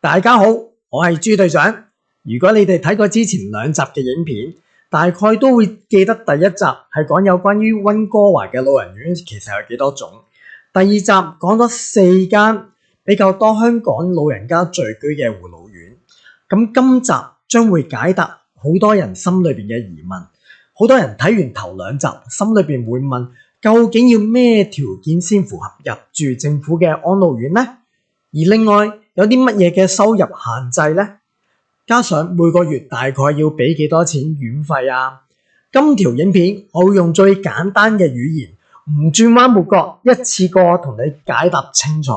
大家好，我係豬隊長。如果你哋睇過之前2集嘅影片，大概都會記得第一集係講有關於溫哥華嘅老人院其實有幾多種。第二集講咗4間比較多香港老人家聚居嘅護老院。咁今集將會解答好多人心裏邊嘅疑問。好多人睇完頭2集，心裏邊會問，究竟要咩條件先符合入住政府嘅安老院呢？而另外有啲乜嘢嘅收入限制呢？加上每個月大概要俾幾多錢院費啊？今條影片我會用最簡單嘅語言，唔轉彎抹角，一次過同你解答清楚。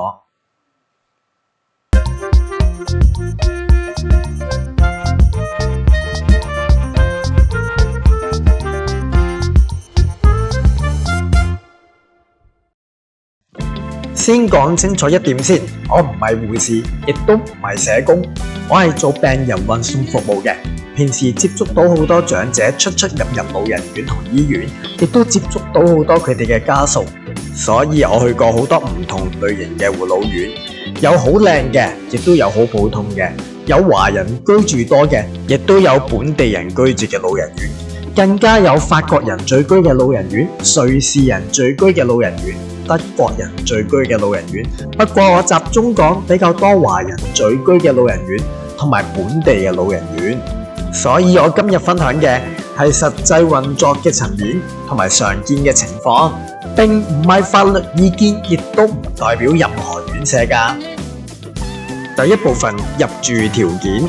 先講清楚一點先，我唔係護士，亦都唔係社工，我係做病人運送服務嘅。平時接觸到好多長者出入老人院同醫院，亦都接觸到好多佢哋嘅家屬，所以我去過好多唔同類型嘅護老院，有好靚嘅，亦都有好普通嘅，有華人居住多嘅，亦都有本地人居住嘅老人院，更加有法國人聚居嘅老人院、瑞士人聚居嘅老人院、德國人聚居嘅老人院。不過我集中講比較多華人聚居嘅老人院同埋本地嘅老人院，所以我今日分享嘅係實際運作嘅層面同埋常見嘅情況，並唔係法律意見，亦都唔代表任何院舍㗎。第一部分，入住條件。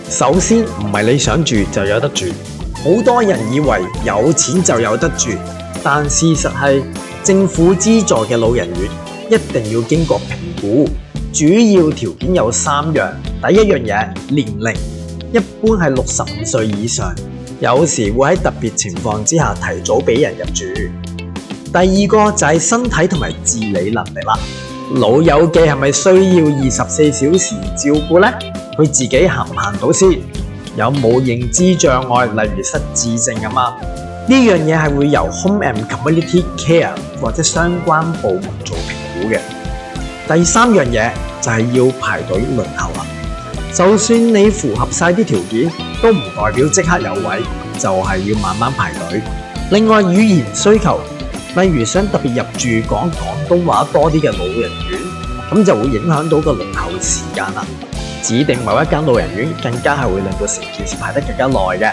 首先唔係你想住就有得住，好多人以為有錢就有得住，但事實係政府資助嘅老人院一定要經過評估，主要條件有3樣。第一樣嘢，年齡，一般係65歲以上，有時會喺特別情況之下提早俾人入住。第二個就係身體同埋自理能力啦，老友記係咪需要24小時照顧呢？佢自己行唔行到先？有冇認知障礙，例如失智症咁啊？呢樣嘢係會由 Home and Community Care 或者相關部門做評估嘅。第3樣嘢就係要排隊輪候啦。就算你符合晒啲條件，都唔代表即刻有位，就係要慢慢排隊。另外語言需求，例如想特別入住講廣東話多啲嘅老人院，咁就會影響到個輪候時間啦。指定某一間老人院更加係會令到成件事排得更加耐嘅。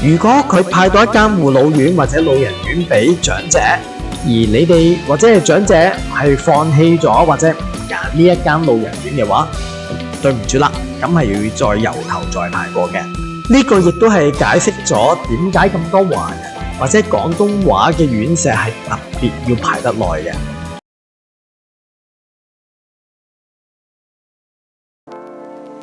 如果佢派到一間護老院或者老人院俾長者，而你哋或者係長者係放棄咗或者唔揀呢一間老人院嘅話，對唔住啦，咁係要再由頭再排過嘅。呢個亦都係解釋咗點解咁多華人或者廣東話嘅院舍係特別要排得耐嘅。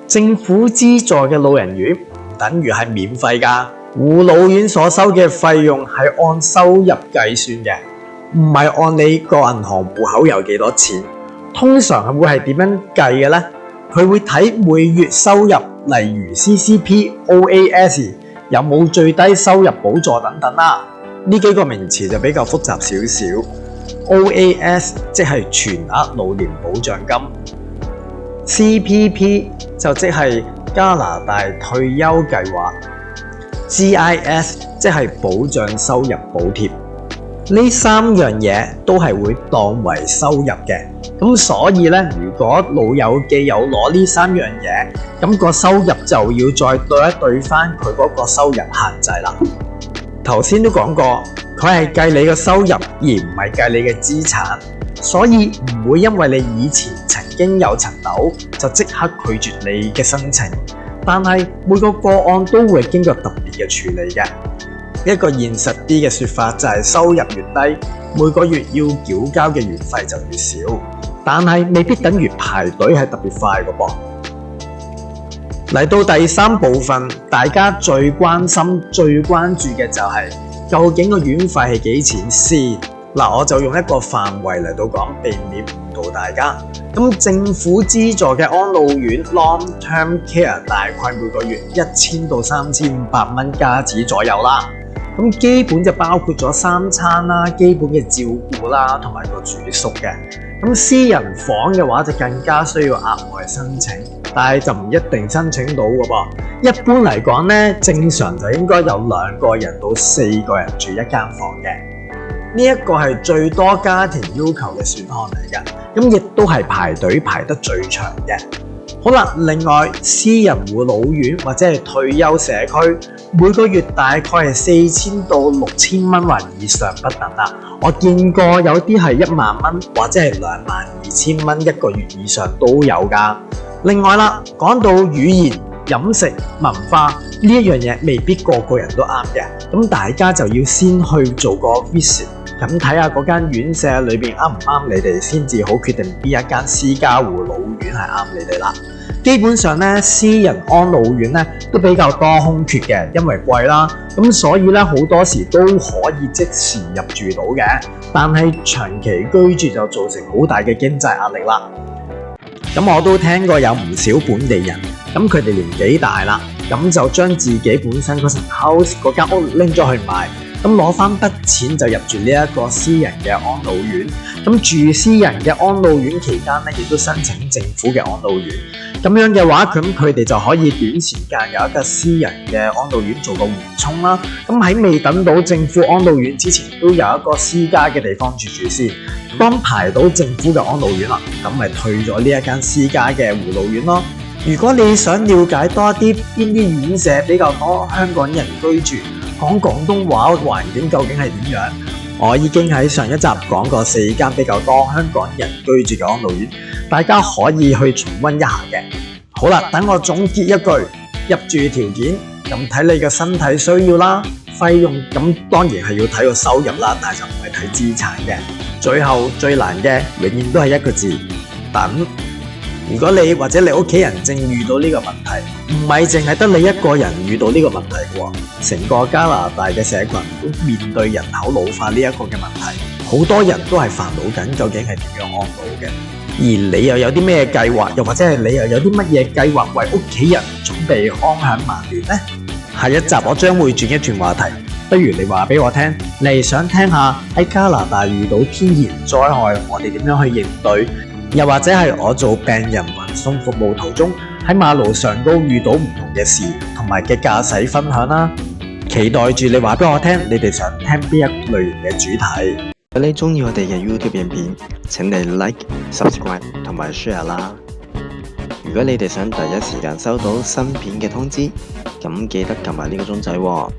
政府資助嘅老人院唔等於係免費㗎，護老院所收嘅費用係按收入計算嘅，唔係按你個銀行戶口有幾多錢。通常會係點樣計嘅呢？佢會睇每月收入，例如 CCP、OAS 有冇最低收入補助等等啦。呢幾個名詞就比較複雜少少。OAS 即係全額老年保障金。CPP 就即係加拿大退休計劃。GIS 即係保障收入補貼。呢3樣嘢都係會當為收入嘅。咁所以咧，如果老友記有攞呢3樣嘢，咁個收入就要再對一對翻佢嗰個收入限制啦。頭先都講過，佢係計你嘅收入，而唔係計你嘅資產，所以唔會因為你以前曾經有層樓就即刻拒絕你嘅申請。但係每個個案都會經過特別嘅處理嘅。一個現實啲嘅說法就係收入越低，每個月要繳交嘅月費就越少，但係未必等於排隊係特別快嘅噃。嚟到第3部分，大家最關心、最關注嘅就係究竟個院費係幾錢先？嗱，我就用一個範圍嚟到講，避免誤導大家。咁政府資助嘅安老院 Long-term care 大概每個月1000到3500蚊加紙左右啦。咁基本就包括咗3餐啦、基本嘅照顧啦，同埋個住宿嘅。咁私人房嘅話就更加需要額外申請，但係就唔一定申請到嘅噃。一般嚟講呢，正常就應該有2個人到4個人住一間房嘅。呢一個係最多家庭要求嘅選項嚟嘅，咁亦都係排隊排得最長嘅。好啦，另外私人護老院或者係退休社區，每個月大概係4000到6000蚊或以上不等啦。我見過有啲係1萬蚊或者係22000蚊一個月以上都有㗎。另外啦，講到語言、飲食、文化呢一樣嘢，未必個個人都啱嘅，咁大家就要先去做個 visit， 咁睇下嗰間院舍裏邊啱唔啱你哋，先至好決定邊一間私家護老院係啱你哋啦。基本上咧，私人安老院咧都比較多空缺嘅，因為貴啦，咁所以咧好多時都可以即時入住到嘅，但係長期居住就造成好大嘅經濟壓力啦。咁我都聽過有唔少本地人，咁佢哋年紀大啦，咁就將自己本身嗰層 house 嗰間屋拎咗去賣，咁攞翻筆錢就入住呢一個私人嘅安老院。咁住私人嘅安老院期間咧，亦都申請政府嘅安老院。咁樣嘅話，咁佢哋就可以短時間有一個私人嘅安老院做個緩衝啦。咁喺未等到政府安老院之前，都有一個私家嘅地方住先。當排到政府嘅安老院啦，咁咪退咗呢一間私家嘅護老院咯。如果你想了解多啲邊啲院舍比較多香港人居住，講廣東話環境究竟係點樣，我已經喺上一集講過4間比較多香港人居住嘅安老院，大家可以去重溫一下嘅。好啦，等我總結一句，入住條件咁睇你嘅身體需要啦，費用咁當然係要睇個收入啦，但係就唔係睇資產嘅。最後最難嘅永遠都係一個字，等。如果你或者你屋企人正遇到呢個問題，唔係淨係得你一個人遇到呢個問題嘅喎，成個加拿大嘅社群都面對人口老化呢一個嘅問題，好多人都係煩惱緊究竟係點樣安老嘅。而你又有啲咩計劃，又或者係你又有啲乜嘢計劃為屋企人準備安享晚年呢？下一集我將會轉一轉話題，不如你話俾我聽，你係想聽下喺加拿大遇到天然災害，我哋點樣去應對？又或者係我做病人運送服務途中喺馬路上都遇到唔同嘅事同埋嘅駕駛分享啦，期待住你話俾我聽，你哋想聽邊一類型嘅主題。如果你中意我哋嘅 YouTube 影片，請你 Like、Subscribe 同埋 Share 啦。如果你哋想第一時間收到新片嘅通知，咁記得撳埋呢個鐘仔喎。